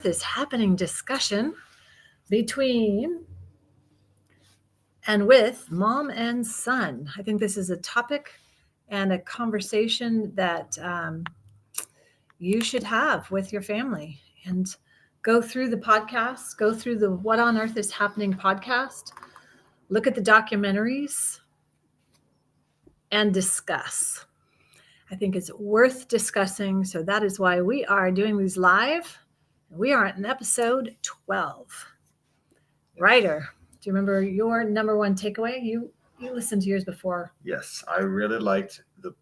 this happening discussion between and with mom and son. I think this is a topic and a conversation that you should have with your family, and go through the podcast, go through the What on Earth is Happening podcast, look at the documentaries, and discuss. I think it's worth discussing. So that is why we are doing these live. We are in episode 12. Ryder, do you remember your number one takeaway? You listened to yours before. Yes, I really liked the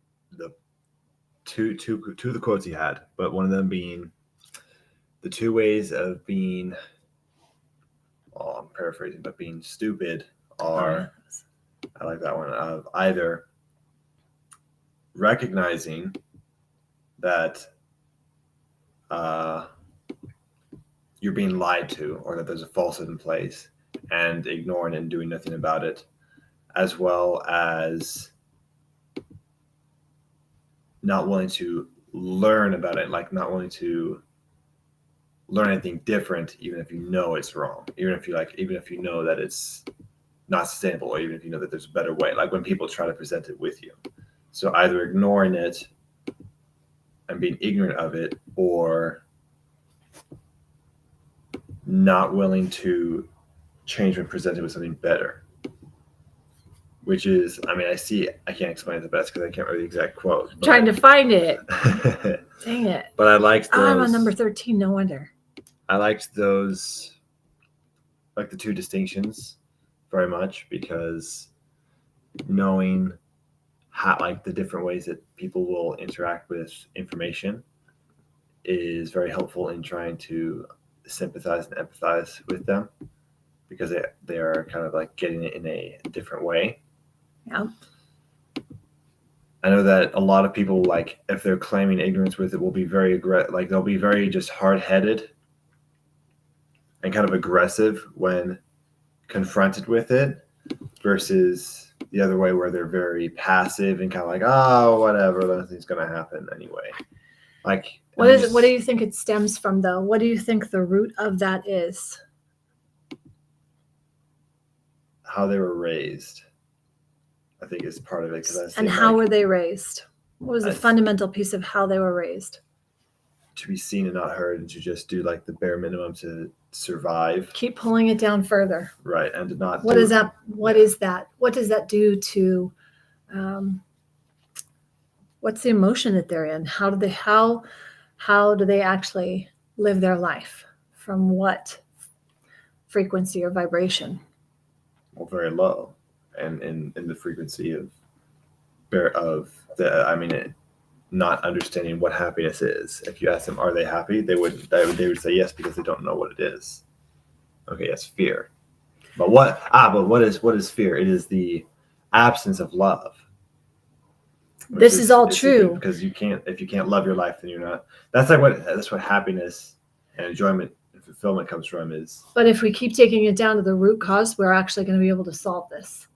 two of the quotes he had, but one of them being the two ways of being, I'm paraphrasing, but being stupid are, I like that one, of either recognizing that you're being lied to, or that there's a falsehood in place, and ignoring it and doing nothing about it, as well as not willing to learn about it, like not willing to learn anything different, even if you know it's wrong, even if you know that it's not sustainable, or even if you know that there's a better way, like when people try to present it with you. So either ignoring it and being ignorant of it, or not willing to change when presented with something better. Which is, I can't explain it the best because I can't remember the exact quote. Trying to find it. Dang it. But I liked those. I'm on number 13, no wonder. I liked those, like the two distinctions very much, because knowing how, like, the different ways that people will interact with information is very helpful in trying to sympathize and empathize with them, because they are kind of like getting it in a different way. Yeah. I know that a lot of people, like, if they're claiming ignorance with it, will be very they'll be very just hard-headed and kind of aggressive when confronted with it, versus the other way where they're very passive and kind of like, oh, whatever, nothing's gonna happen anyway. Like, what do you think it stems from, though? What do you think the root of that is? How they were raised, I think, is part of it. And how were they raised? What was the fundamental piece of how they were raised? To be seen and not heard, and to just do like the bare minimum to survive. Keep pulling it down further. Right, and to not. What is that? What is that? What does that do to? What's the emotion that they're in? How do they actually live their life? From what frequency or vibration? Well, very low, and in the frequency of not understanding what happiness is. If you ask them, are they happy? They would say yes, because they don't know what it is. Okay, yes, fear. But what is fear? It is the absence of love. This is all true. Because if you can't love your life, then you're not. That's what happiness and enjoyment and fulfillment comes from. Is. But if we keep taking it down to the root cause, we're actually going to be able to solve this.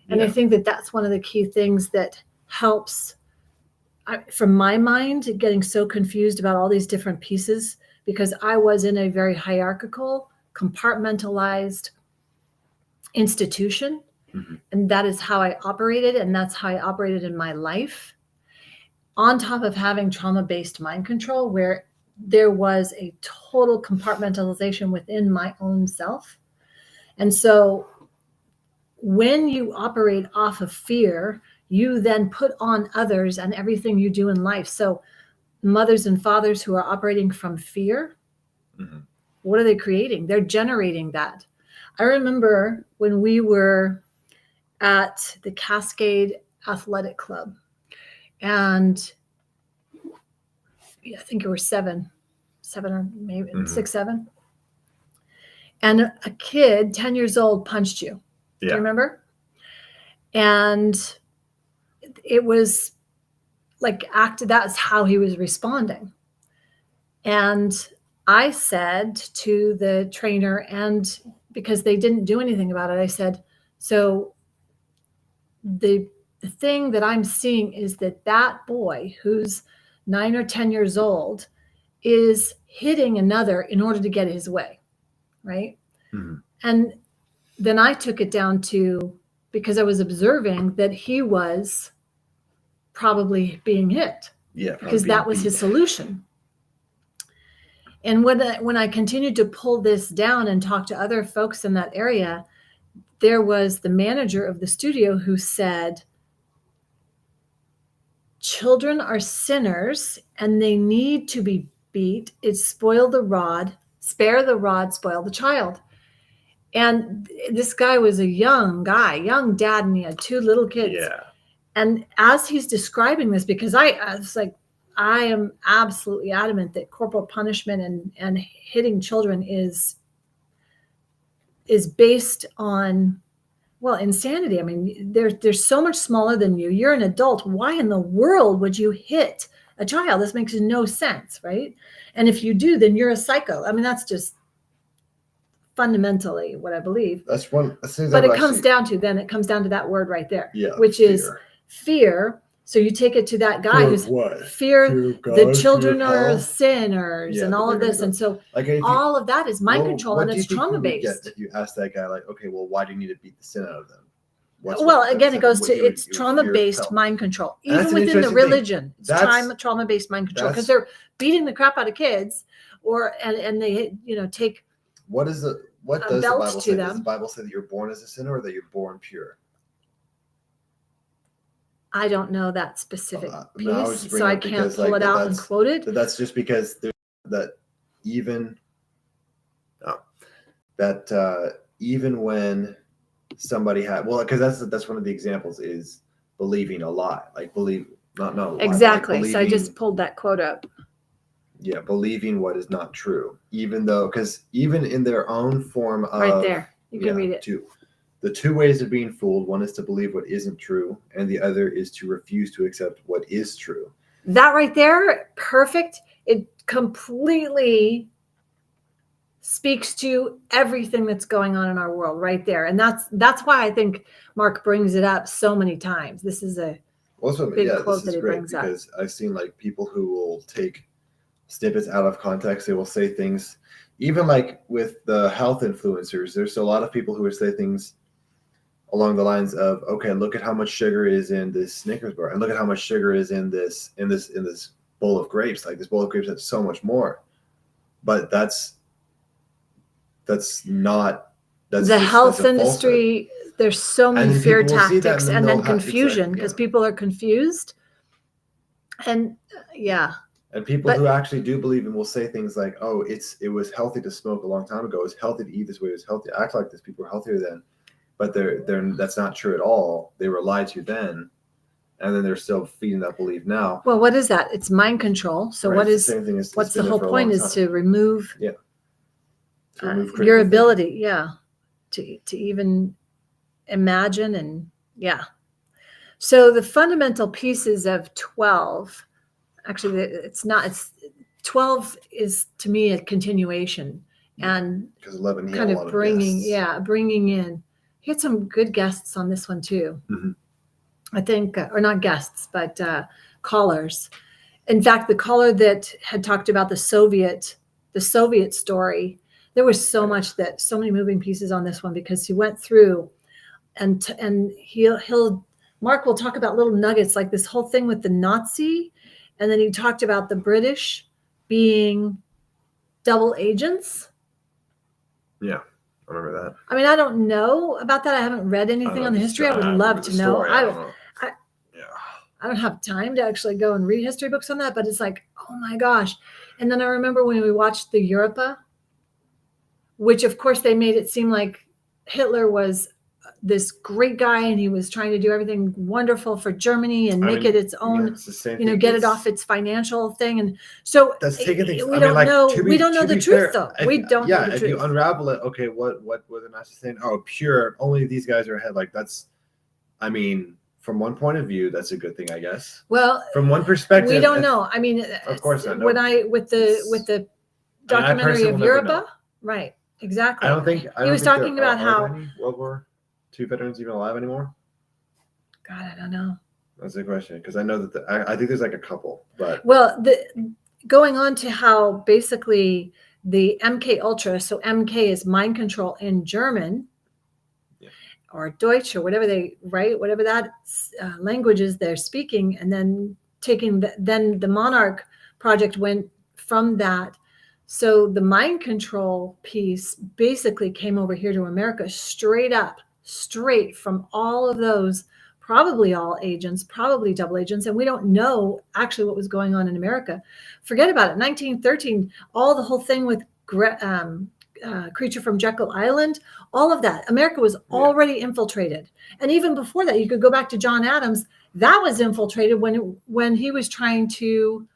And I think that that's one of the key things that helps, from my mind, getting so confused about all these different pieces, because I was in a very hierarchical, compartmentalized institution. Mm-hmm. And that is how I operated, and that's how I operated in my life. On top of having trauma-based mind control, where there was a total compartmentalization within my own self. And so when you operate off of fear, you then put on others and everything you do in life. So mothers and fathers who are operating from fear, mm-hmm. What are they creating? They're generating that. I remember when we were at the Cascade Athletic Club, and I think it was seven or maybe mm-hmm. 6, 7. And a kid, 10 years old, punched you. Yeah. Do you remember? And it was like that's how he was responding. And I said to the trainer, and because they didn't do anything about it, I said, so the thing that I'm seeing is that boy who's 9 or 10 years old is hitting another in order to get his way, right? Mhm. And then I took it down to, because I was observing that he was probably being hit, Yeah, because probably that was being his beat. solution. And when I continued to pull this down and talk to other folks in that area, there was the manager of the studio who said, children are sinners and they need to be beat. It's spoil the rod, spare the rod, spoil the child. And this guy was a young guy, young dad, and he had 2 little kids. Yeah. And as he's describing this, because I was like, I am absolutely adamant that corporal punishment and hitting children is based on, well, insanity. I mean, they're so much smaller than you. You're an adult. Why in the world would you hit a child? This makes no sense, right? And if you do, then you're a psycho. I mean, that's just fundamentally what I believe. That's one. But it comes down to that word right there, Yeah, which fear. is fear. So you take it to that guy Fear who's of what? fear of God, the children fear of are hell? sinners, Yeah, and that all they're of gonna this. go- And so Like if you, all of that is mind control, what and do you it's think you trauma would get based. if you asked that guy, like, okay, well, why do you need to beat the sin out of them? Well, again, it goes what to you would- it's you would trauma fear based felt. mind control, And that's even an within the interesting thing. religion. It's That's- trauma based mind control, because that's- they're beating the crap out of kids, and they take What does a the belt Bible to say? them. Does the Bible say that you're born as a sinner or that you're born pure? I don't know that specific piece, No, I was just so bringing I it up can't because, pull like, it out and that's- quote it. That's just because that even even when somebody had, well, because that's one of the examples is believing a lie, like not a lie, Exactly. like So I just pulled that quote up. Yeah, believing what is not true, even though, because even in their own form of Right there, you can read it. The 2 ways of being fooled: one is to believe what isn't true, and the other is to refuse to accept what is true. That right there, perfect. It completely speaks to everything that's going on in our world right there. And that's why I think Mark brings it up so many times. This is a big quote that he brings up. Because I've seen, like, people who will take snippets out of context. They will say things, even like with the health influencers, there's a lot of people who would say things along the lines of, okay, look at how much sugar is in this Snickers bar, and look at how much sugar is in this bowl of grapes. Like, this bowl of grapes has so much more. But that's not the health industry. There's so many fear tactics and then confusion, because people are confused. And yeah. And people who actually do believe and will say things like, oh, it was healthy to smoke a long time ago. It was healthy to eat this way. It was healthy to act like this. People were healthier then. But that's not true at all. They were lied to then, and then they're still feeding that belief now. Well, what is that? It's mind control. So right, it's the same thing as what's the whole point is to remove, your ability, to even imagine, and So the fundamental pieces of 12, actually, it's 12 is to me a continuation, and because 11 kind of bringing in. He had some good guests on this one too. Mm-hmm. I think, or not guests, but callers. In fact, the caller that had talked about the Soviet story, there was so many moving pieces on this one, because he went through and Mark will talk about little nuggets, like this whole thing with the Nazi. And then he talked about the British being double agents. Yeah, I remember that. I mean, I don't know about that. I haven't read anything on the history. I would love to know. I don't have time to actually go and read history books on that, but it's like, oh my gosh. And then I remember when we watched the Europa, which of course they made it seem like Hitler was this great guy and he was trying to do everything wonderful for Germany and make it its own, get it off its financial thing. And so that's taking things. We don't know the truth, though. We don't know the truth. If you unravel it, okay, what were the Nazis saying? Oh, pure, only these guys are ahead. Like, that's, I mean, from one point of view, that's a good thing, I guess. Well, from one perspective, we don't know. I mean, of course not. No. When with the documentary of Europa, right? Exactly. I don't think he was talking about how any World War II veterans even alive anymore. God, I don't know. That's the question, because I know that I think there's like a couple, but going on to how basically the MK Ultra, so MK is mind control in German, Yeah. or Deutsch, or whatever they write, whatever that language is they're speaking, and then then the Monarch project went from that. So the mind control piece basically came over here to America straight from all of those, probably all agents, probably double agents, and we don't know actually what was going on in America. Forget about it. 1913, all the whole thing with Creature from Jekyll Island, all of that. America was already infiltrated. And even before that, you could go back to John Adams. That was infiltrated when he was trying to,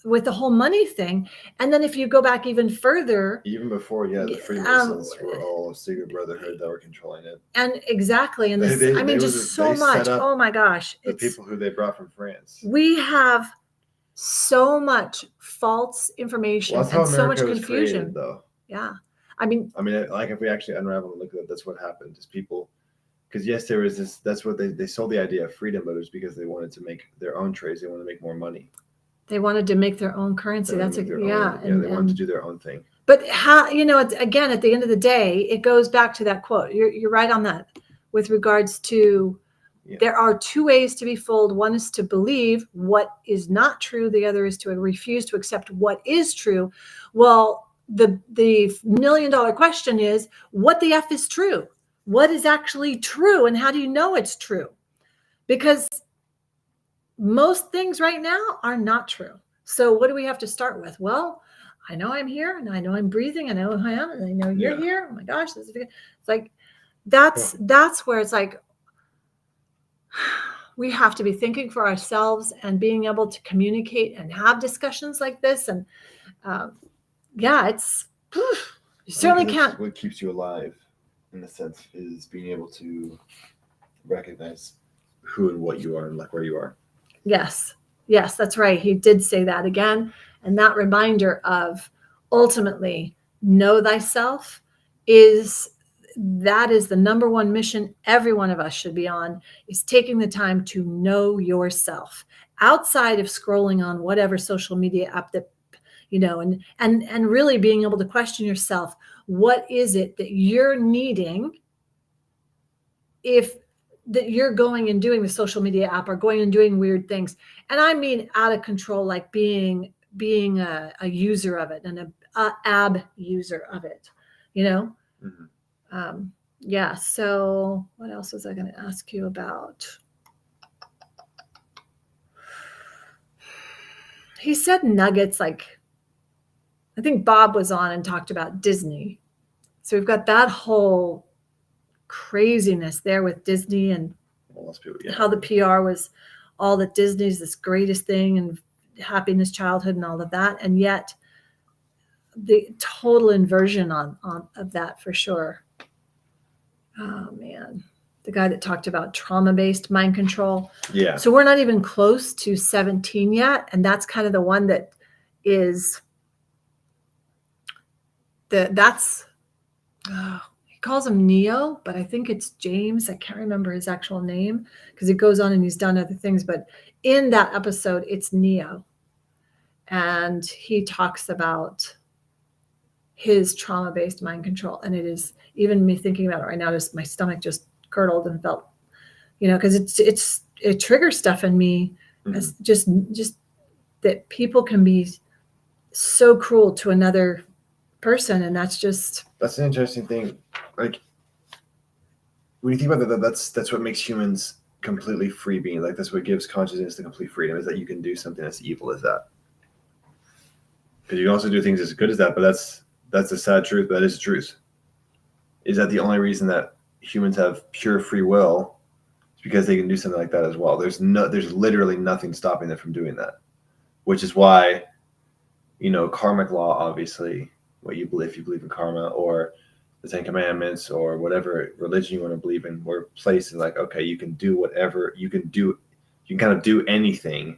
with the whole money thing. And then if you go back even further, even before, the Freemasons were all a secret brotherhood that were controlling it. And exactly, and this, I mean, just so much. Oh my gosh, the people who they brought from France. We have so much false information and so much confusion, created, though. Yeah, I mean, like if we actually unravel and look at it, that's what happened. Is people, because yes, there was this. That's what they sold the idea of freedom, but it was because they wanted to make their own trades. They wanted to make more money. They wanted to make their own currency. That's they wanted to do their own thing. But how, again, at the end of the day, it goes back to that quote. You're right on that with regards to there are two ways to be fooled. One is to believe what is not true. The other is to refuse to accept what is true. Well, the $1 million question is, what the F is true? What is actually true? And how do you know it's true? Because most things right now are not true. So what do we have to start with? Well, I know I'm here, and I know I'm breathing, and I know who I am, and I know you're here. Oh my gosh, this is it's like that's where it's like we have to be thinking for ourselves and being able to communicate and have discussions like this. And it's you certainly can't. What keeps you alive, in a sense, is being able to recognize who and what you are and like where you are. Yes, that's right. He did say that again. And that reminder of ultimately know thyself is the number one mission every one of us should be on, is taking the time to know yourself outside of scrolling on whatever social media app that, and really being able to question yourself. What is it that you're needing that you're going and doing the social media app or going and doing weird things? And I mean out of control, like being a user of it and a ab user of it, Mm-hmm. So what else was I going to ask you about? He said nuggets, like I think Bob was on and talked about Disney. So we've got that whole craziness there with Disney and how the PR was all that Disney's this greatest thing and happiness childhood and all of that, and yet the total inversion on of that for sure. Oh man, the guy that talked about trauma-based mind control. Yeah. So we're not even close to 17 yet, and that's kind of the one that is he calls him Neo, but I think it's James. I can't remember his actual name because he goes on and he's done other things. But in that episode, it's Neo. And he talks about his trauma-based mind control. And it is, even me thinking about it right now, just my stomach just curdled and felt, because it triggers stuff in me. Mm-hmm. As just that people can be so cruel to another person, and that's an interesting thing. Like when you think about that, that's what makes humans completely free beings. Like that's what gives consciousness the complete freedom, is that you can do something as evil as that. Because you can also do things as good as that, but that's a sad truth, but that is the truth. Is that the only reason that humans have pure free will is because they can do something like that as well. There's literally nothing stopping them from doing that, which is why, karmic law, obviously, if you believe in karma or the 10 Commandments or whatever religion you want to believe in, we're placed in like, okay, you can do whatever you can do. You can kind of do anything,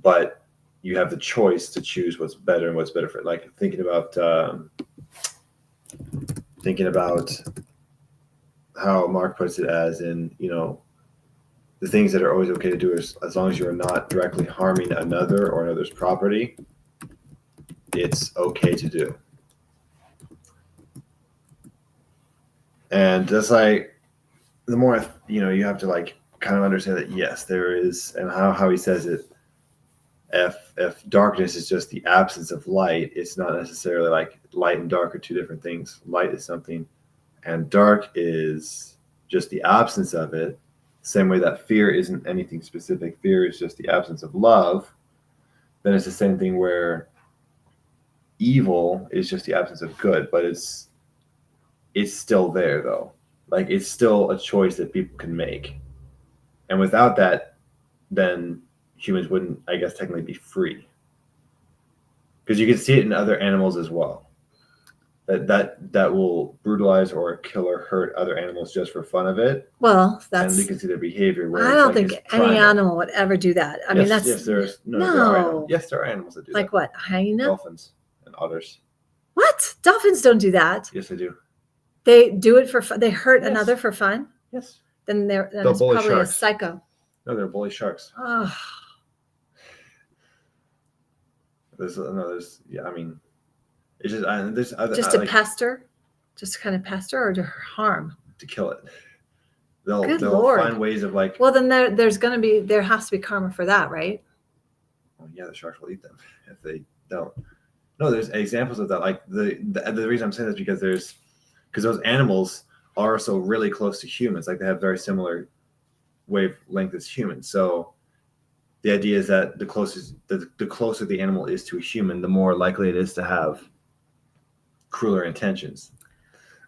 but you have the choice to choose what's better and what's better for it. Like thinking about how Mark puts it, as in, the things that are always okay to do is as long as you're not directly harming another or another's property, it's okay to do. And just like the more you have to like kind of understand that yes, there is, and how he says it. If darkness is just the absence of light, it's not necessarily like light and dark are two different things. Light is something, and dark is just the absence of it. Same way that fear isn't anything specific. Fear is just the absence of love. Then it's the same thing where evil is just the absence of good, but it's still there though. Like it's still a choice that people can make. And without that, then humans wouldn't, I guess, technically be free. Because you can see it in other animals as well. That will brutalize or kill or hurt other animals just for fun of it. Well, and we can see their behavior. Where I don't think any animal would ever do that. I mean, that's there are animals that do like that. What, hyena? Dolphins and otters. What? Dolphins don't do that. Yes, they do. They do it for fun. They hurt another for fun. Yes. Then They'll it's bully probably sharks. a psycho. No, they're bully sharks. Oh. I mean, it's just there's other just to pester, just to kind of pester or to harm. To kill it. Good They'll Lord. find ways of like. Well, then there has to be karma for that, right? Well, yeah, the sharks will eat them if they don't. No, there's examples of that. Like the reason I'm saying this because those animals are so really close to humans. Like they have very similar wavelength as humans. So the idea is that the closer the animal is to a human, the more likely it is to have crueler intentions.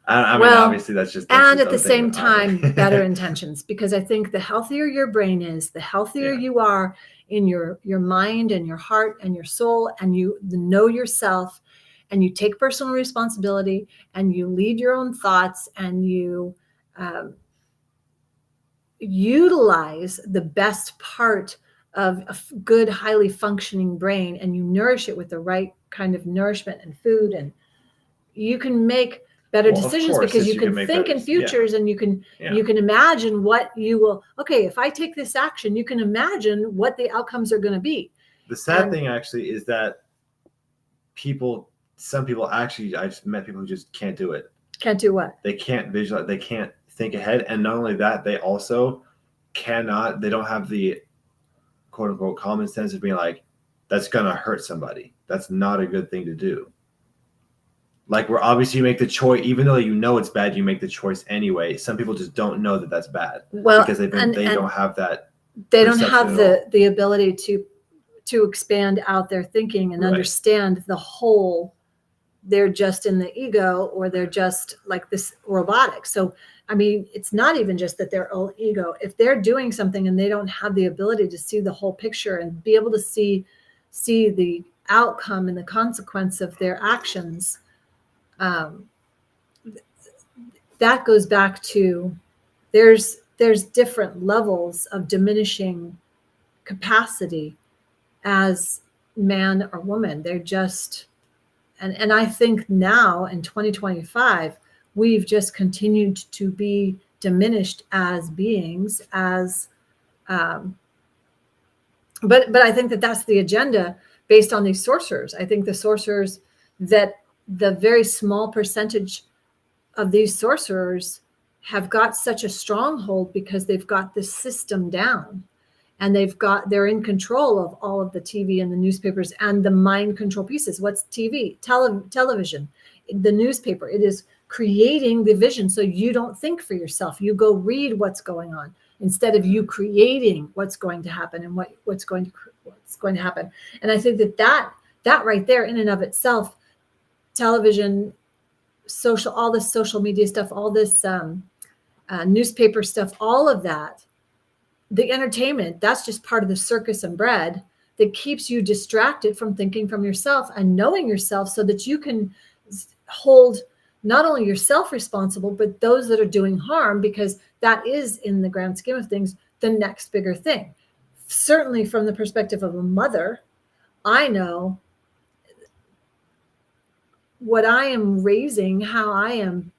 I mean, obviously that's and at the same time, better intentions, because I think the healthier your brain is, the healthier you are in your mind and your heart and your soul, and you know yourself, and you take personal responsibility, and you lead your own thoughts, and you utilize the best part of a good, highly functioning brain, and you nourish it with the right kind of nourishment and food, and you can make better decisions because you can think in futures and you can imagine what you will. Okay, if I take this action, you can imagine what the outcomes are going to be. The sad thing actually is that some people actually, I've met people who just can't do it. Can't do what? They can't visualize. They can't think ahead, and not only that, they also cannot. They don't have the quote unquote common sense of being like, that's gonna hurt somebody. That's not a good thing to do. Like, where obviously you make the choice, even though you know it's bad, you make the choice anyway. Some people just don't know that that's bad. Well, because they don't have that. They don't have the ability to expand out their thinking and understand the whole. They're just in the ego, or they're just like this robotic. So, I mean, it's not even just that they're all ego. If they're doing something and they don't have the ability to see the whole picture and be able to see the outcome and the consequence of their actions, that goes back to there's different levels of diminishing capacity as man or woman. They're just, and I think now in 2025, we've just continued to be diminished as beings, as but I think that that's the agenda based on these sorcerers. I think the sorcerers, that the very small percentage of these sorcerers have got such a stronghold because they've got this system down, and they're in control of all of the TV and the newspapers and the mind control pieces. What's TV? Television, the newspaper. It is creating the vision so you don't think for yourself. You go read what's going on instead of you creating what's going to happen and what's going to happen. And I think that right there in and of itself, television, all this social media stuff, all this newspaper stuff, all of that, the entertainment, that's just part of the circus and bread that keeps you distracted from thinking from yourself and knowing yourself, so that you can hold not only yourself responsible, but those that are doing harm, because that is, in the grand scheme of things, the next bigger thing. Certainly from the perspective of a mother, I know what I am raising, how I am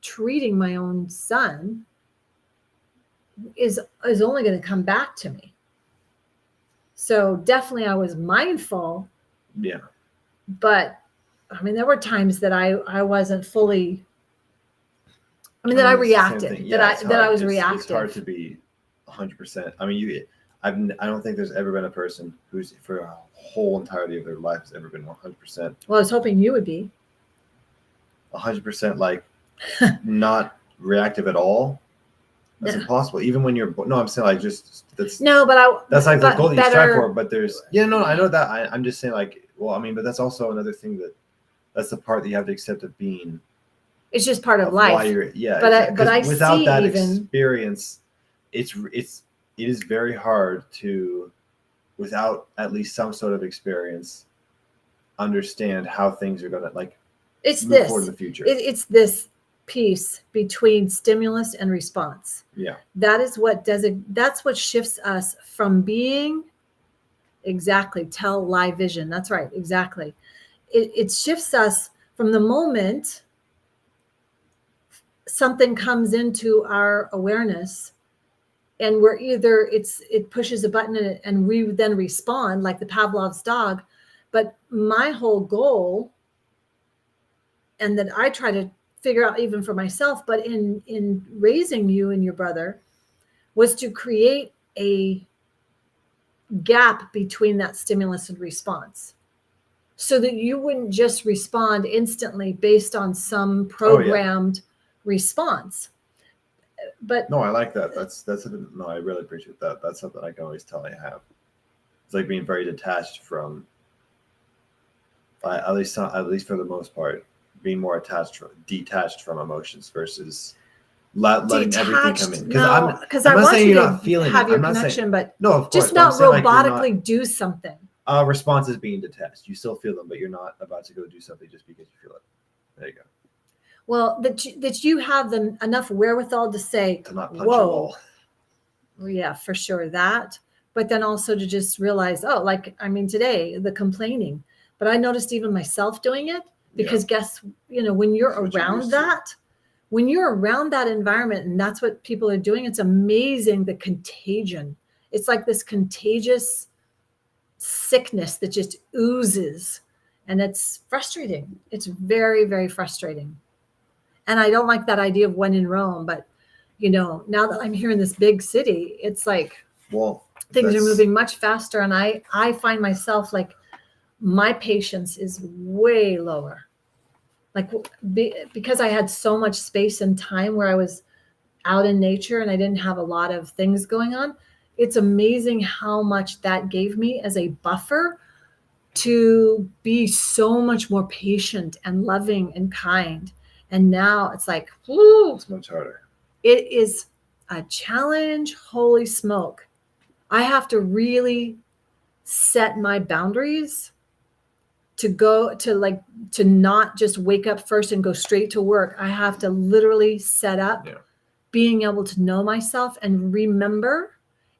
treating my own son is only going to come back to me. So definitely I was mindful, Yeah. but I mean, there were times that I wasn't fully, I mean, that I it's the same reacted, thing. that Yeah, it's that I hard. was It's reactive. hard to be 100%. I mean, I don't think there's ever been a person who's for a whole entirety of their life has ever been 100%. Well, I was hoping you would be. 100% like not reactive at all. That's No. impossible. Even when you're no, I'm saying like just No, but that's like the goal that you strive for. better. But there's no, I know that. I'm just saying like, well, I mean, but that's also another thing that's the part that you have to accept of being It's just part of why life. you're But exactly. I Without see that even, experience, it is very hard to, without at least some sort of experience, understand how things are gonna like it's move this, forward in the future. it's this piece between stimulus and response. Yeah. That is what does it. That's what shifts us from being exactly tell live vision. That's right. Exactly. It shifts us from the moment something comes into our awareness, and we're either it pushes a button and we then respond like the Pavlov's dog. But my whole goal, and that I try to figure out even for myself, but in raising you and your brother, was to create a gap between that stimulus and response, so that you wouldn't just respond instantly based on some programmed response. But No, I like that. No, I really appreciate that. That's something I can always tell I have. It's like being very detached from, at least for the most part, being more detached from emotions versus letting everything come in. Because I I'm not want saying you you're to not feeling have it. your I'm not connection, saying, but no, of course, just but I'm not saying, like, you're robotically do something. Response is being detached. You still feel them, but you're not about to go do something just because you feel it. There you go. Well, that you have enough wherewithal to say, To not punch a whoa, wall. yeah, for sure that. But then also to just realize, oh, like, I mean, today, the complaining. But I noticed even myself doing it, because guess, when you're around that, when you're around that environment and that's what people are doing, it's amazing, the contagion. It's like this contagious sickness that just oozes, and it's frustrating. It's very, very frustrating. And I don't like that idea of when in Rome, but now that I'm here in this big city, it's like, well, things are moving much faster, and I find myself like my patience is way lower. Like because I had so much space and time where I was out in nature and I didn't have a lot of things going on. It's amazing how much that gave me as a buffer to be so much more patient and loving and kind. And now it's like, whoo, it's much harder. It is a challenge. Holy smoke. I have to really set my boundaries to go to not just wake up first and go straight to work. I have to literally set up being able to know myself and remember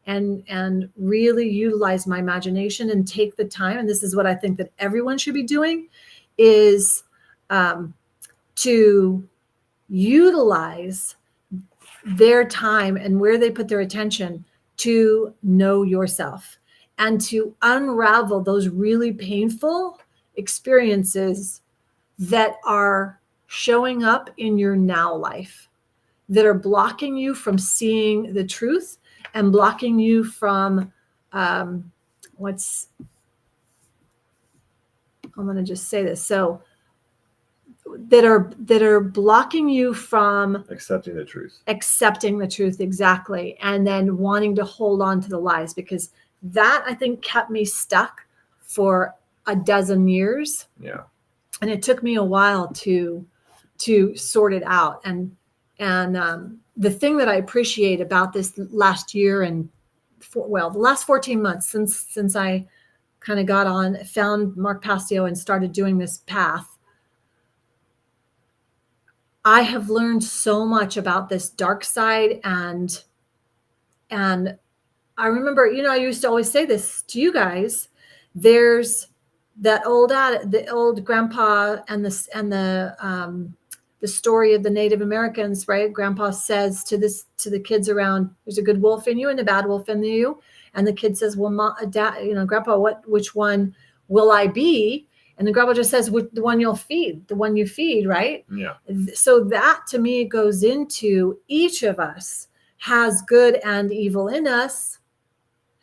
and really utilize my imagination and take the time. And this is what I think that everyone should be doing, is to utilize their time and where they put their attention to know yourself and to unravel those really painful experiences that are showing up in your now life, that are blocking you from seeing the truth and blocking you from I'm going to just say this. So that are blocking you from accepting the truth. Exactly. And then wanting to hold on to the lies, because that, I think, kept me stuck for a dozen years. Yeah. And it took me a while to sort it out. And the thing that I appreciate about this last year and the last 14 months since I kind of found Mark Pastio and started doing this path, I have learned so much about this dark side. And I remember, I used to always say this to you guys. There's that the old grandpa and the the story of the Native Americans, right? Grandpa says to the kids around, there's a good wolf in you and a bad wolf in you. And the kid says, well, Dad, Grandpa, which one will I be? And the grandpa just says, the one you'll feed, the one you feed, right? Yeah. So that to me goes into each of us has good and evil in us.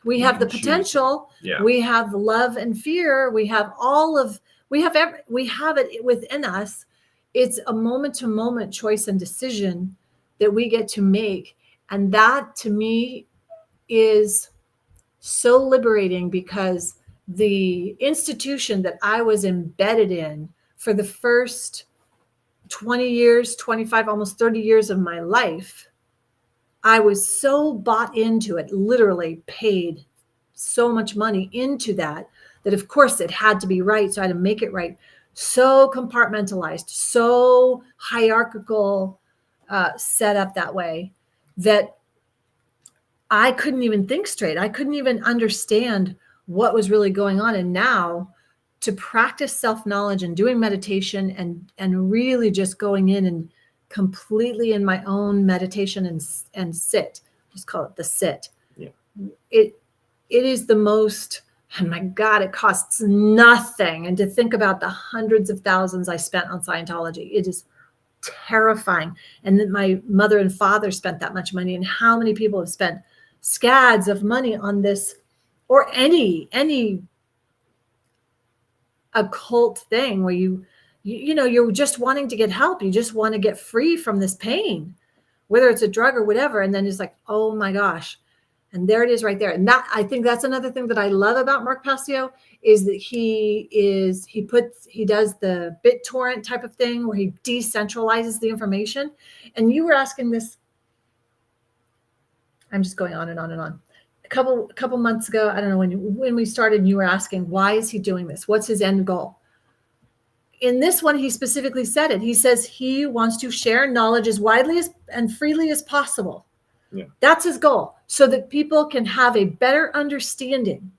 We have the potential. Yeah. We have love and fear. We have we have it within us. It's a moment to moment choice and decision that we get to make. And that to me is so liberating, because the institution that I was embedded in for the first 20 years, 25, almost 30 years of my life, I was so bought into it, literally paid so much money into that of course it had to be right. So I had to make it right. So compartmentalized, so hierarchical, set up that way that I couldn't even think straight. I couldn't even understand what was really going on. And now to practice self-knowledge and doing meditation and really just going in and completely in my own meditation and sit, just call it the sit. Yeah. It is the most, and my God, it costs nothing. And to think about the hundreds of thousands I spent on Scientology, it is terrifying. And then my mother and father spent that much money, and how many people have spent scads of money on this, or any occult thing where you're just wanting to get help. You just want to get free from this pain, whether it's a drug or whatever. And then it's like, oh my gosh. And there it is right there. And that, I think that's another thing that I love about Mark Passio, is that he does the BitTorrent type of thing where he decentralizes the information. And you were asking this, I'm just going on and on and on. A couple months ago, I don't know when we started, you were asking, why is he doing this? What's his end goal? In this one, he specifically said it. He says he wants to share knowledge as widely and freely as possible. Yeah. That's his goal, so that people can have a better understanding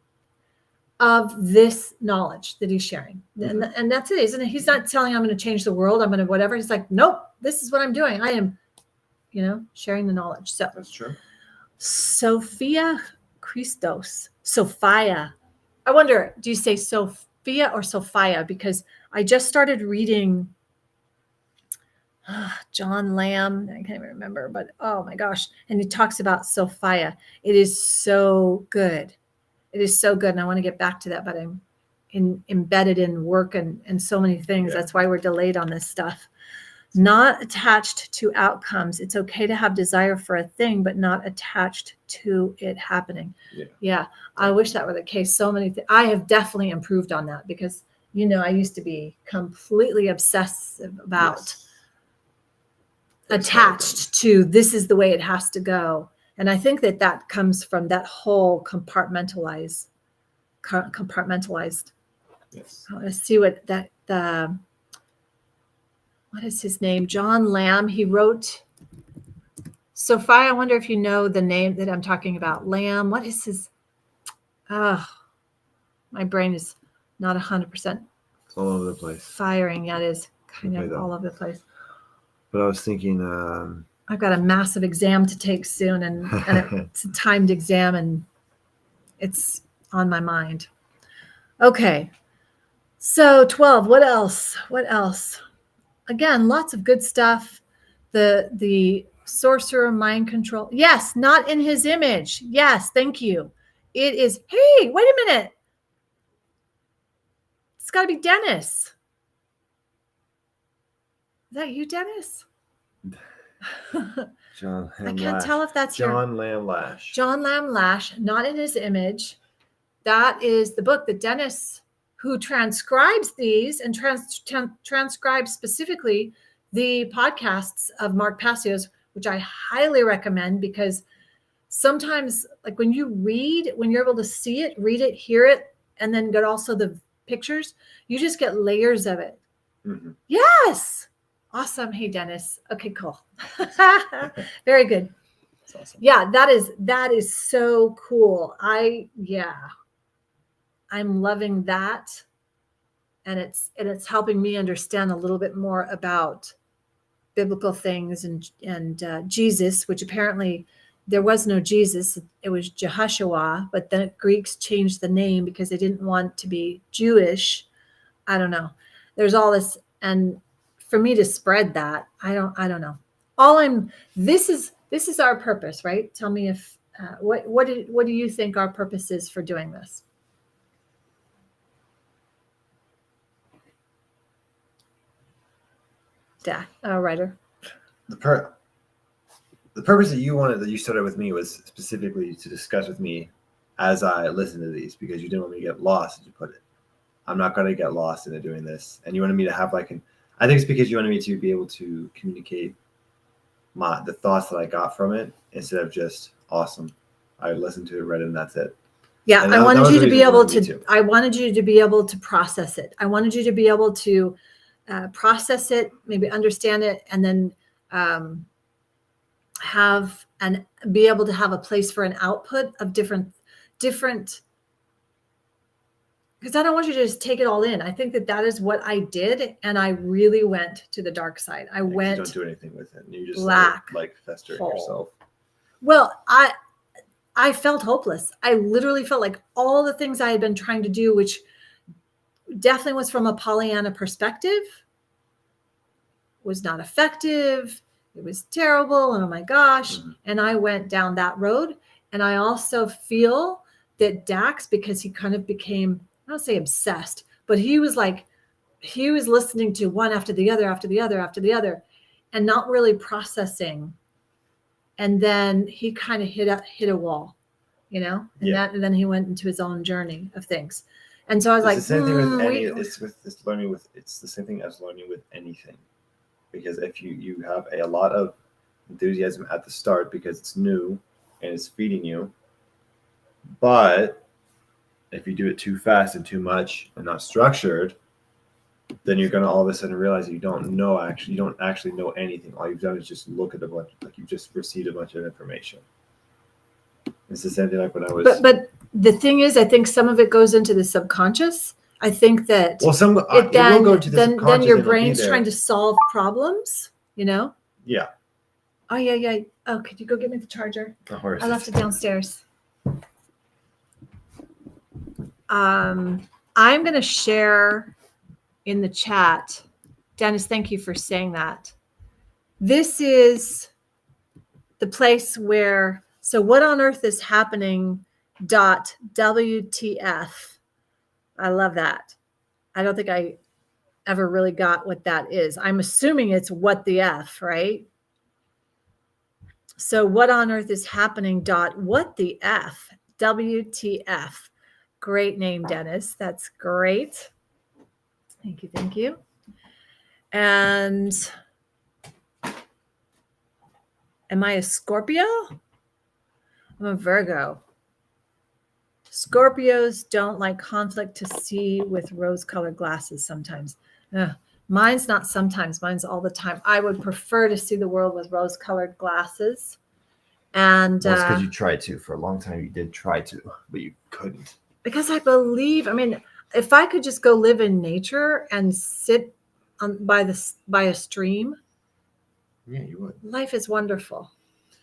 of this knowledge that he's sharing. Mm-hmm. And that's it, isn't it? He's not telling, I'm going to change the world, I'm going to whatever. He's like, nope, this is what I'm doing. I am, sharing the knowledge. So that's true. Sophia Christos. Sophia. I wonder, do you say Sophia or Sophia? Because I just started reading John Lamb. I can't even remember, but oh my gosh. And he talks about Sophia. It is so good. It is so good. And I want to get back to that, but I'm embedded in work and so many things. Yeah. That's why we're delayed on this stuff. Not attached to outcomes. It's okay to have desire for a thing, but not attached to it happening. Yeah. I wish that were the case. So many things. I have definitely improved on that, because, I used to be completely obsessive about attached to this is the way it has to go. And I think that comes from that whole compartmentalized. Yes. Let's see what what is his name? John Lamb. He wrote, Sophia, I wonder if you know the name that I'm talking about. Lamb. What is his? My brain is not 100%. It's all over the place. Firing. Yeah, it is kind of all over the place. But I was thinking, I've got a massive exam to take soon, and it's a timed exam, and it's on my mind. Okay. So 12, what else? Again, lots of good stuff. The sorcerer mind control. Yes, not in his image. Yes, thank you. It is, hey, wait a minute. It's got to be Dennis. Is that you, Dennis? John Lamb. I can't tell if that's John Lamb Lash. John Lamb Lash, not in his image. That is the book that Dennis, who transcribes these and transcribes specifically the podcasts of Mark Passio's, which I highly recommend, because sometimes, like when you're able to see it, read it, hear it, and then get also the pictures, you just get layers of it. Mm-hmm. Yes. Awesome. Hey, Dennis. Okay, cool. Very good. That's awesome. Yeah, that is so cool. I'm loving that. And it's helping me understand a little bit more about biblical things and Jesus, which apparently there was no Jesus. It was Jehoshua, but the Greeks changed the name because they didn't want to be Jewish. I don't know. There's all this, and for me to spread that, I don't know. This is our purpose, right? Tell me if what do you think our purpose is for doing this? Writer. The purpose that you started with me was specifically to discuss with me as I listen to these, because you didn't want me to get lost, as you put it. I'm not going to get lost into doing this, and you wanted me to have I think it's because you wanted me to be able to communicate the thoughts that I got from it, instead of just awesome, I listened to it, read it, and that's it. Yeah, I wanted you to be able to. I wanted you to be able to process it. I wanted you to be able to process it, maybe understand it, and then be able to have a place for an output of different. Because I don't want you to just take it all in. I think that is what I did, and I really went to the dark side. I went. You don't do anything with it. You just like fester in yourself. Well, I felt hopeless. I literally felt like all the things I had been trying to do, which definitely was from a Pollyanna perspective, was not effective. It was terrible. And oh my gosh. Mm-hmm. And I went down that road. And I also feel that Dax, because he kind of became, I don't say obsessed, but he was listening to one after the other, and not really processing. And then he kind of hit a wall, and then he went into his own journey of things. And so I was it's the same thing with it's the same thing as learning with anything. Because if you have a lot of enthusiasm at the start because it's new and it's feeding you, but if you do it too fast and too much and not structured, then you're going to all of a sudden realize you don't actually know anything. All you've done is just look at a bunch, like you've just received a bunch of information. It's the same thing like when I was. But the thing is, I think some of it goes into the subconscious. I think that will go to the then your brain's trying to solve problems, Yeah. Oh yeah. Oh, could you go get me the charger? I left it downstairs. I'm going to share in the chat. Dennis, thank you for saying that. This is the place where, so what on earth is happening? WTF. I love that. I don't think I ever really got what that is. I'm assuming it's what the F, right? So what on earth is happening? What the F? WTF. Great name, Dennis. That's great. Thank you. And am I a Scorpio? I'm a Virgo. Scorpios don't like conflict to see with rose-colored glasses sometimes. Mine's not sometimes. Mine's all the time. I would prefer to see the world with rose-colored glasses. And that's because you tried to. For a long time, you did try to, but you couldn't. Because I believe, if I could just go live in nature and sit by a stream, yeah, you would. Life is wonderful.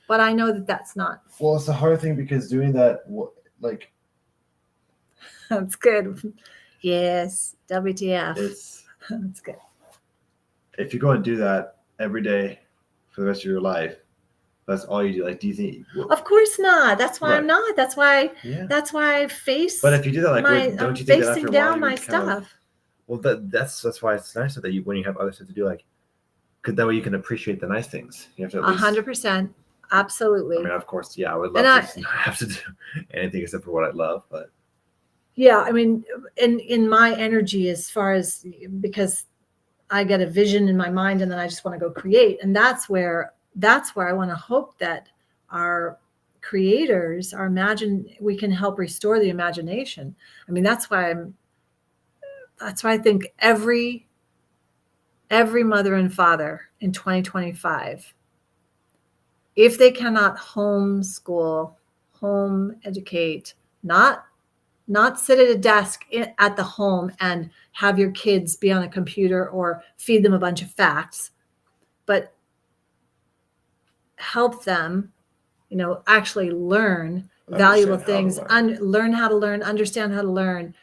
But I know that that's not. Well, it's a hard thing because doing that, That's good. Yes, WTF. That's good. If you go and do that every day for the rest of your life, that's all you do. Do you think? Of course not. That's why I'm not. That's why. Yeah. That's why I face. But if you do that, don't you think that after a while, down my stuff? That's why it's nice that when you have other stuff to do, because that way you can appreciate the nice things. You have to 100%. Absolutely. Of course, I would love to not have to do anything except for what I love, but. Yeah, in my energy, as far as, because I get a vision in my mind and then I just want to go create, and that's where I want to hope that our creators, we can help restore the imagination. That's why I think every mother and father in 2025, if they cannot homeschool, home educate, not sit at a desk at the home and have your kids be on a computer or feed them a bunch of facts, but help them, actually learn valuable things, learn how to learn, understand how to learn,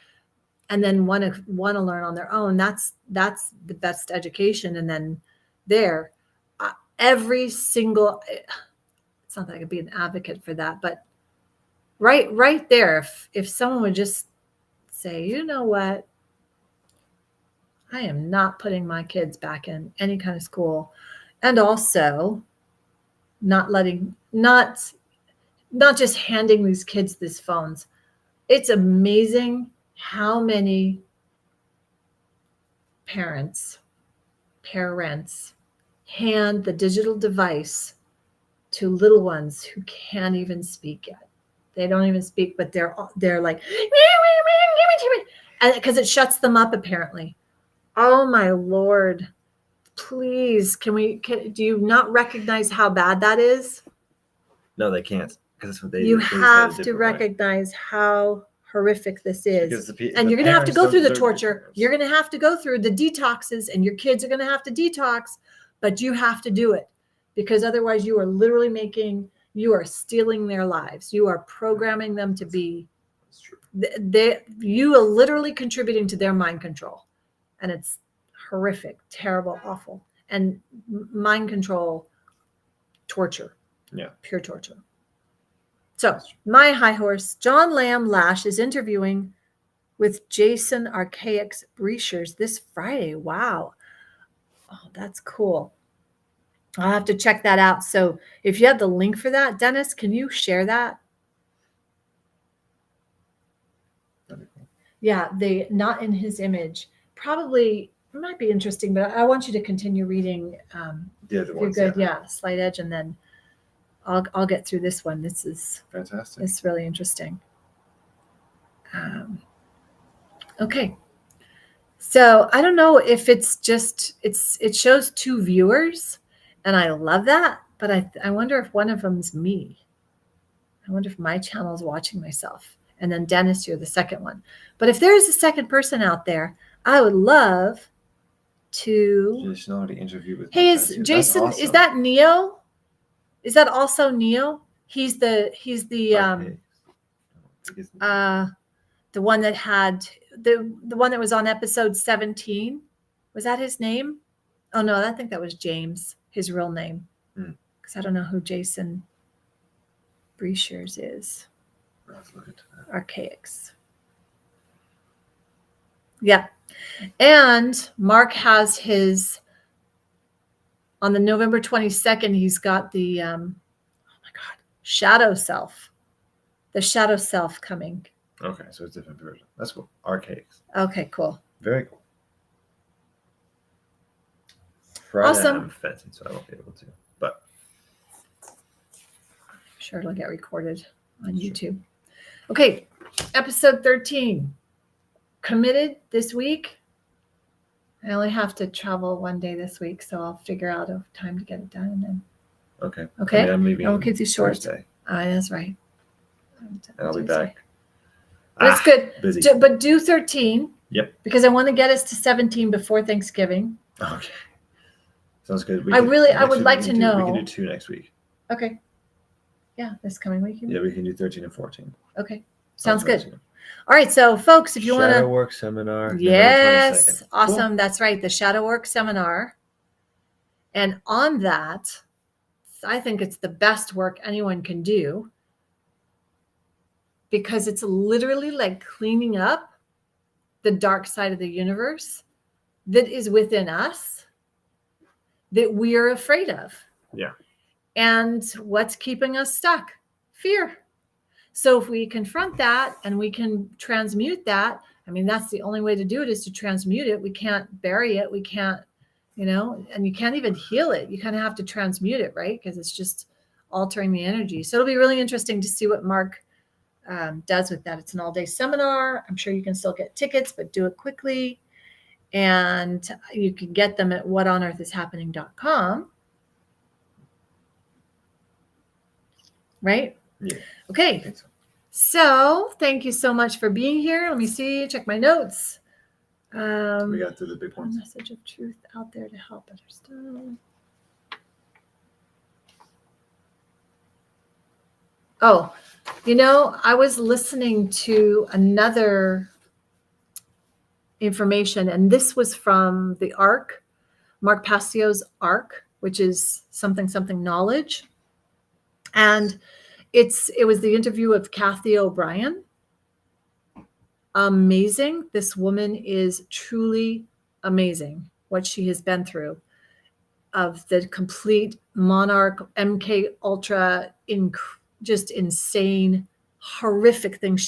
and then want to learn on their own. That's the best education. And then every single, it's not that I could be an advocate for that, but right there, if someone would just say, you know what, I am not putting my kids back in any kind of school, and also not just handing these kids these phones. It's amazing how many parents hand the digital device to little ones who can't even speak yet. They don't even speak, but they're like, and because it shuts them up apparently. Oh my Lord. Please, do you not recognize how bad that is? No, they can't, because that's what they do. You have to recognize how horrific this is. And you're going to have to go through the torture. You're going to have to go through the detoxes, and your kids are going to have to detox, but you have to do it, because otherwise you are literally you are stealing their lives. You are programming them to be, you are literally contributing to their mind control. And it's horrific, terrible, awful. And mind control, torture. Yeah. Pure torture. So my high horse, John Lamb Lash, is interviewing with Jason Archaic's Breachers this Friday. Wow. Oh, that's cool. I'll have to check that out. So if you have the link for that, Dennis, can you share that? Yeah, not in his image. Probably it might be interesting, but I want you to continue reading. The other ones, good. Yeah, Slight Edge, and then I'll get through this one. This is fantastic. It's really interesting. Okay. So I don't know if it's just it shows 2 viewers, and I love that, but I wonder if one of them's me. I wonder if my channel is watching myself. And then Dennis, you're the second one. But if there is a second person out there, I would love to. Traditionality interview with. Hey, is Jason? Awesome. Is that Neo? Is that also Neo? He's the one that had the one that was on episode 17. Was that his name? Oh no, I think that was James, his real name. Because I don't know who Jason Breachers is. Archaics. Yeah. And Mark has his, on the November 22nd, he's got the, oh my God, shadow self. The shadow self coming. Okay, so it's a different version. That's cool. Archaics. Okay, cool. Very cool. Friday, awesome. I'm fencing, so I won't be able to. But I'm sure it'll get recorded on YouTube. Okay, episode 13. Committed this week. I only have to travel one day this week, so I'll figure out a time to get it done. And then. Okay. Okay. I mean, I'm leaving. I'll keep you short. Thursday. That's right. And I'll be back. But it's good. Busy. But do 13. Yep. Because I want to get us to 17 before Thanksgiving. Okay. Sounds good. I would like to know. We can do 2 next week. Okay. Yeah, this coming week. Yeah, we can do 13 and 14. Okay. Sounds good. All right, so folks, if you want to Shadow Work Seminar. Yes, awesome. Cool. That's right, the Shadow Work Seminar. And on that, I think it's the best work anyone can do, because it's literally like cleaning up the dark side of the universe that is within us that we are afraid of. Yeah. And what's keeping us stuck? Fear. So if we confront that and we can transmute that, I mean, that's the only way to do it, is to transmute it. We can't bury it. We can't, and you can't even heal it. You kind of have to transmute it, right? Because it's just altering the energy. So it'll be really interesting to see what Mark does with that. It's an all-day seminar. I'm sure you can still get tickets, but do it quickly. And you can get them at whatonearthishappening.com. Right? Yeah. Okay. So thank you so much for being here. Let me see, check my notes. We got through the big ones. Message of truth out there to help understand. Oh, I was listening to another information, and this was from the ARC, Mark Passio's ARC, which is something knowledge. And it was the interview of Kathy O'Brien. Amazing. This woman is truly amazing, what she has been through, of the complete monarch MK Ultra, just insane, horrific things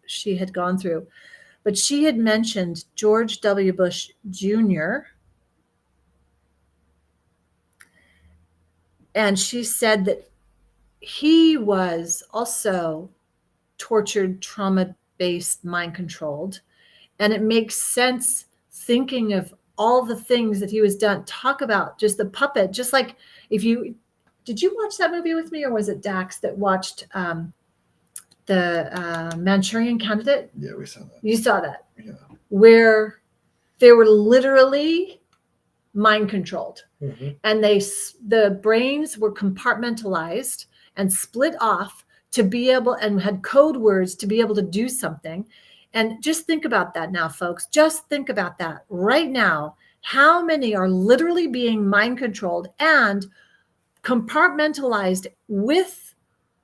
she had gone through. But she had mentioned George W. Bush Jr. And she said that he was also tortured, trauma-based, mind-controlled. And it makes sense thinking of all the things that he was done. Talk about just the puppet, just like did you watch that movie with me, or was it Dax that watched the Manchurian Candidate? Yeah, we saw that. You saw that? Yeah. Where they were literally mind controlled, and the brains were compartmentalized and split off to be able, and had code words to be able to do something. And just think about that now, folks. Just think about that right now. How many are literally being mind controlled and compartmentalized with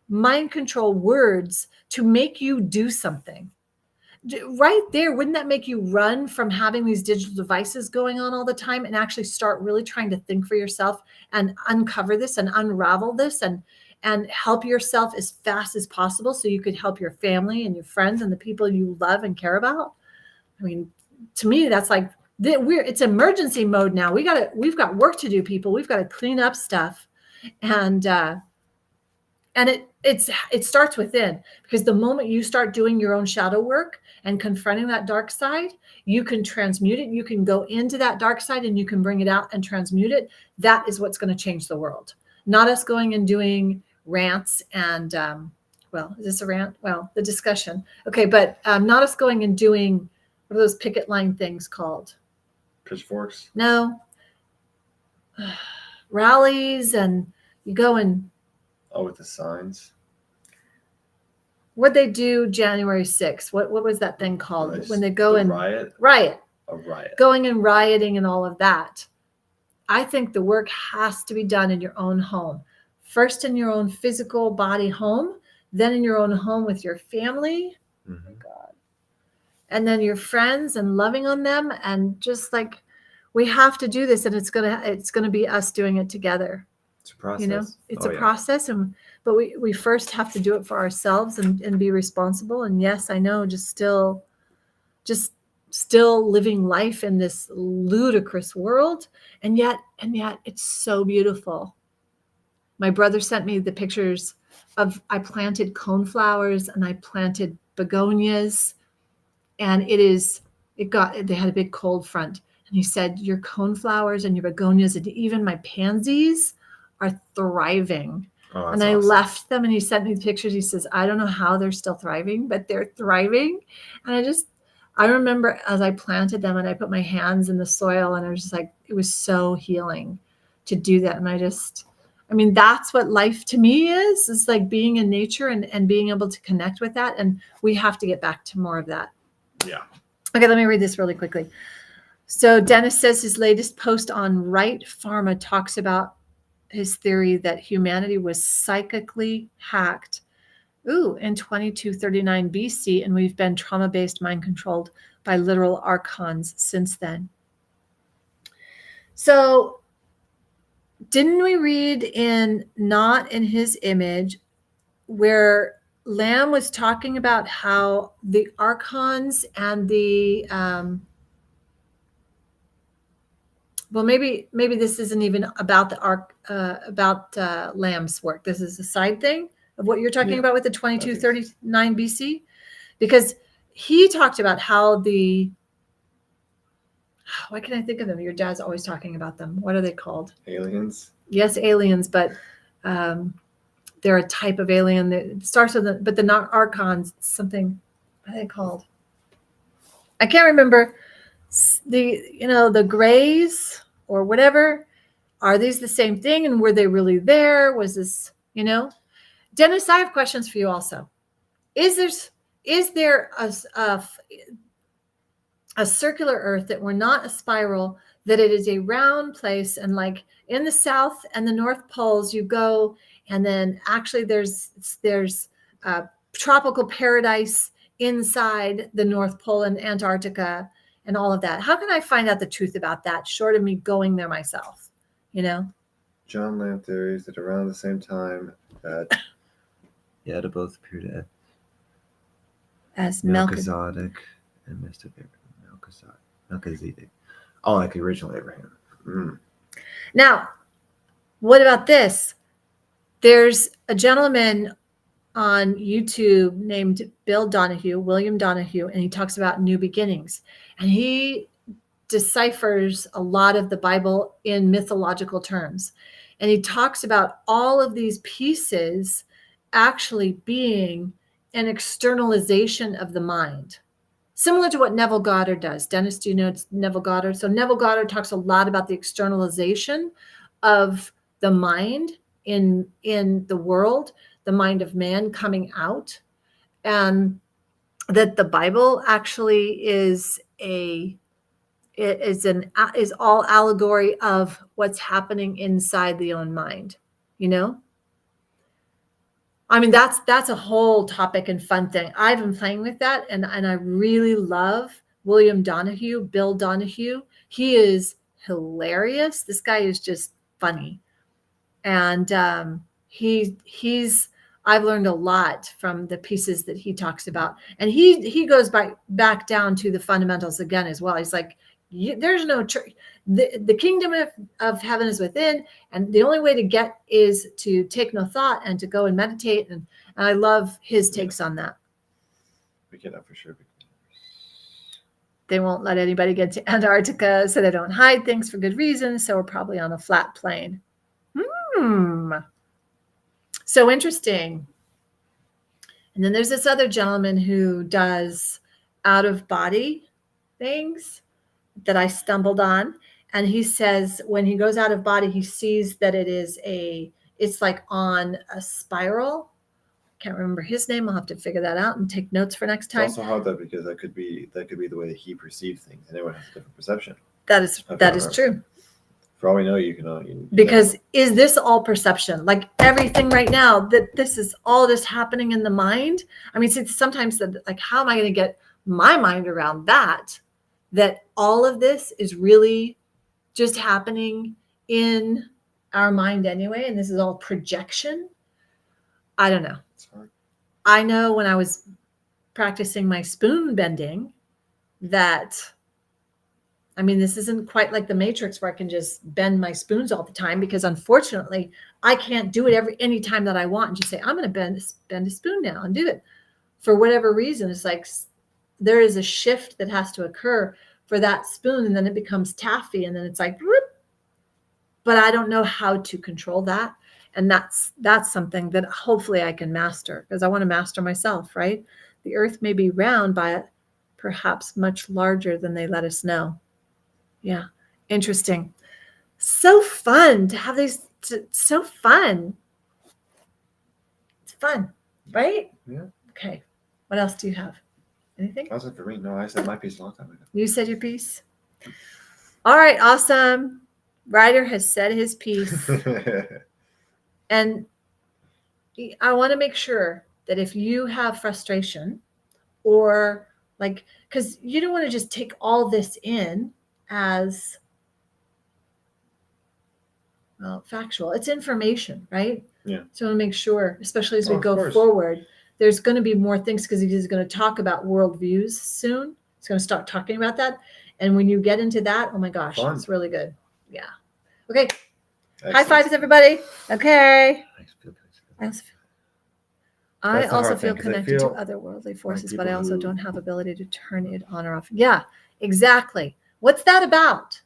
mind control words to make you do something? Right there, wouldn't that make you run from having these digital devices going on all the time and actually start really trying to think for yourself and uncover this and unravel this and help yourself as fast as possible so you could help your family and your friends and the people you love and care about? I mean, to me, that's like it's emergency mode now. We've got work to do, people. We've got to clean up stuff, and it starts within, because the moment you start doing your own shadow work and confronting that dark side, you can transmute it. You can go into that dark side and you can bring it out and transmute it. That is what's going to change the world. Not us going and doing rants and, well, is this a rant? Well, the discussion. Okay, but not us going and doing, what are those picket line things called? Pitchforks? No. Rallies, and you go and, oh, with the signs. What'd they do January 6th? What was that thing called? Nice. When they go and riot? A riot. Going and rioting and all of that. I think the work has to be done in your own home. First in your own physical body home, then in your own home with your family. Oh my God. And then your friends, and loving on them, and just like, we have to do this, and it's gonna be us doing it together. It's a process. It's a process, but we first have to do it for ourselves and be responsible. And yes, I know, just still living life in this ludicrous world, and yet it's so beautiful. My brother sent me the pictures of, I planted coneflowers and I planted begonias, and they had a big cold front. And he said, your coneflowers and your begonias and even my pansies are thriving. Oh, and I left them, and he sent me the pictures. He says, I don't know how they're still thriving, but they're thriving. And I remember as I planted them and I put my hands in the soil, and I was just like, it was so healing to do that. And that's what life to me is like being in nature and being able to connect with that. And we have to get back to more of that. Yeah. Okay, let me read this really quickly. So Dennis says his latest post on Right Pharma talks about his theory that humanity was psychically hacked in 2239 BC, and we've been trauma-based, mind-controlled by literal archons since then. So didn't we read in Not in His Image where Lamb was talking about how the archons and the well, maybe this isn't even about the Lamb's work. This is a side thing of what you're talking about with the 2239 BC, because he talked about how why can I think of them? Your dad's always talking about them. What are they called? Aliens. Yes, aliens, but they're a type of alien that starts with but the not archons, something. What are they called? I can't remember. The grays or whatever, are these the same thing? And were they really there? Was this, Dennis, I have questions for you also. Is there a circular earth, that we're not a spiral, that it is a round place, and like in the south and the north poles you go, and then actually there's tropical paradise inside the North Pole and Antarctica and all of that? How can I find out the truth about that, short of me going there myself? John Lamb theories that around the same time that to both appear As Melchizedek and Mr. Melchizedek. Oh, like the original Abraham. Now, what about this? There's a gentleman on YouTube named William Donahue, and he talks about new beginnings. And he deciphers a lot of the Bible in mythological terms. And he talks about all of these pieces actually being an externalization of the mind, similar to what Neville Goddard does. Dennis, do you know Neville Goddard? So Neville Goddard talks a lot about the externalization of the mind in the world, the mind of man coming out, and that the Bible actually is all allegory of what's happening inside the own mind. I mean, that's a whole topic and fun thing. I've been playing with that, and I really love Bill Donahue. He is hilarious. This guy is just funny. And I've learned a lot from the pieces that he talks about. And he goes back down to the fundamentals again as well. He's like, there's no church. The kingdom of heaven is within, and the only way to get is to take no thought and to go and meditate. And I love his takes on that. We get that for sure. They won't let anybody get to Antarctica, so they don't hide things for good reason. So we're probably on a flat plane. So interesting. And then there's this other gentleman who does out of body things that I stumbled on. And he says when he goes out of body, he sees that it's like on a spiral. Can't remember his name. I'll have to figure that out and take notes for next time. It's also hard though, because that could be the way that he perceives things, and everyone has a different perception. That is true. For all we know, you can because is this all perception? Like everything right now, that this is all just happening in the mind. I mean, sometimes like, how am I going to get my mind around that all of this is really just happening in our mind anyway, and this is all projection? I don't know. It's hard. I know when I was practicing my spoon bending that, I mean, this isn't quite like the Matrix where I can just bend my spoons all the time, because unfortunately I can't do it any time that I want and just say, I'm going to bend a spoon now and do it for whatever reason. It's like there is a shift that has to occur for that spoon, and then it becomes taffy, and then it's like, whoop. But I don't know how to control that. And that's something that hopefully I can master, because I want to master myself, right? The earth may be round, but perhaps much larger than they let us know. Yeah. Interesting. So fun to have these. So fun. It's fun, right? Yeah. Okay. What else do you have? Anything? That's it for me. No, I said my piece a long time ago. You said your piece? All right. Awesome. Ryder has said his piece. And I want to make sure that if you have frustration, or like, because you don't want to just take all this in as factual. It's information, right? Yeah. So I want to make sure, especially as we go forward, there's going to be more things, because he's going to talk about worldviews soon. He's going to start talking about that. And when you get into that, oh my gosh, it's really good. Yeah. Okay. Excellent. High fives, everybody. Okay. I also feel connected to otherworldly forces, but I also don't have ability to turn it on or off. Yeah, exactly. What's that about?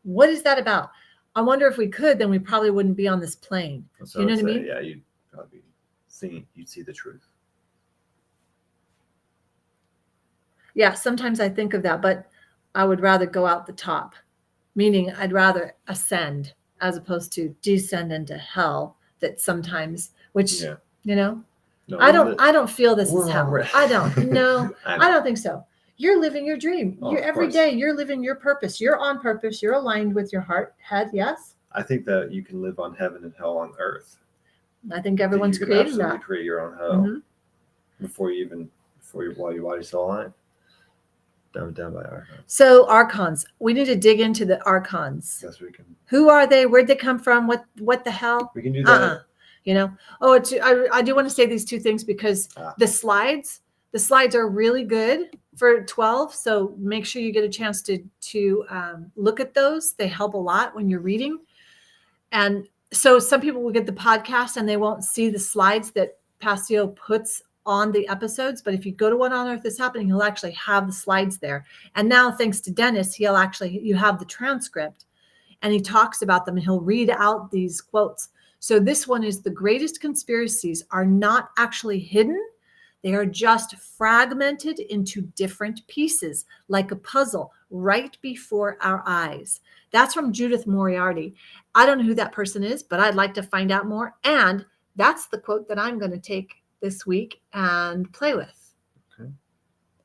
What is that about? I wonder if we could, then we probably wouldn't be on this plane. So you know what I mean? Yeah, you'd probably you'd see the truth. Yeah, sometimes I think of that, but I would rather go out the top, meaning I'd rather ascend as opposed to descend into hell. That sometimes, which You know, No, I don't feel this is hell. I don't. No, I I don't think so. You're living your dream. Oh, You of every course. day you're living your purpose. You're on purpose. You're aligned with your head. Yes. I think that you can live on heaven and hell on earth. I think That everyone's you can creating absolutely that. create your own hell Mhm. while your body's still alive. Down by archons. So archons, we need to dig into the archons. Yes, we can. Who are they? Where'd they come from? What the hell? We can do that. You know. Oh, I do want to say these two things because the slides are really good for 12. So make sure you get a chance to look at those. They help a lot when you're reading. And so some people will get the podcast and they won't see the slides that Passio puts on the episodes. But if you go to What on Earth is Happening, he'll actually have the slides there. And now, thanks to Dennis, you have the transcript and he talks about them and he'll read out these quotes. So this one is: the greatest conspiracies are not actually hidden. They are just fragmented into different pieces, like a puzzle right before our eyes. That's from Judith Moriarty. I don't know who that person is, but I'd like to find out more. And that's the quote that I'm going to take this week and play with. Okay.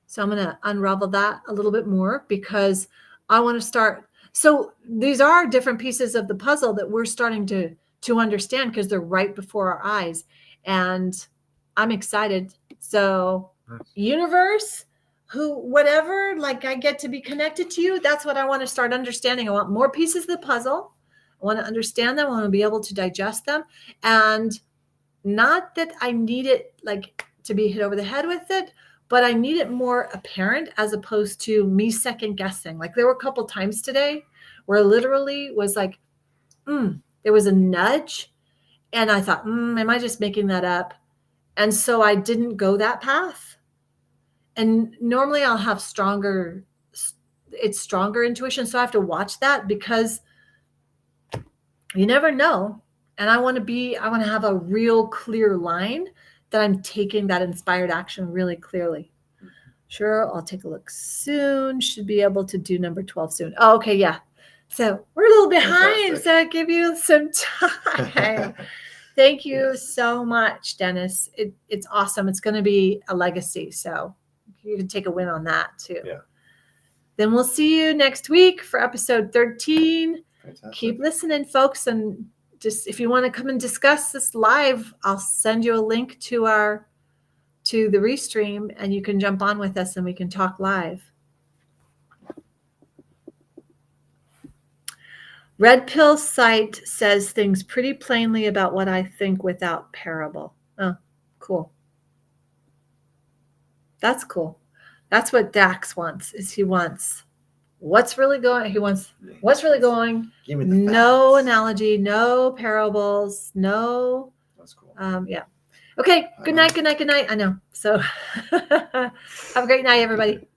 So I'm going to unravel that a little bit more because I want to start. So these are different pieces of the puzzle that we're starting to understand because they're right before our eyes. And I'm excited. So Nice. universe, whatever, like I get to be connected to you. That's what I want to start understanding. I want more pieces of the puzzle. I want to understand them. I want to be able to digest them. And not that I need it like to be hit over the head with it, but I need it more apparent as opposed to me second guessing. Like there were a couple times today where literally was like, there was a nudge and I thought, am I just making that up? And so I didn't go that path. And normally I'll have stronger intuition. So I have to watch that because you never know. And I want to have a real clear line that I'm taking that inspired action really clearly. Sure, I'll take a look soon. Should be able to do number 12 soon. Oh, okay, yeah. So we're a little behind, Fantastic. so I give you some time. Thank you so much, Dennis. It's awesome. It's going to be a legacy. So you can take a win on that too. Yeah. Then we'll see you next week for episode 13. Fantastic. Keep listening, folks. And just if you want to come and discuss this live, I'll send you a link to the Restream and you can jump on with us and we can talk live. Red Pill site says things pretty plainly about what I think without parable. Oh, cool. That's cool. That's what Dax wants, is he wants what's really going. He wants what's really going. Give me the no facts. analogy, no parables, no. That's cool. Yeah. Okay. Good night. Good night. Good night. I know. So have a great night, everybody.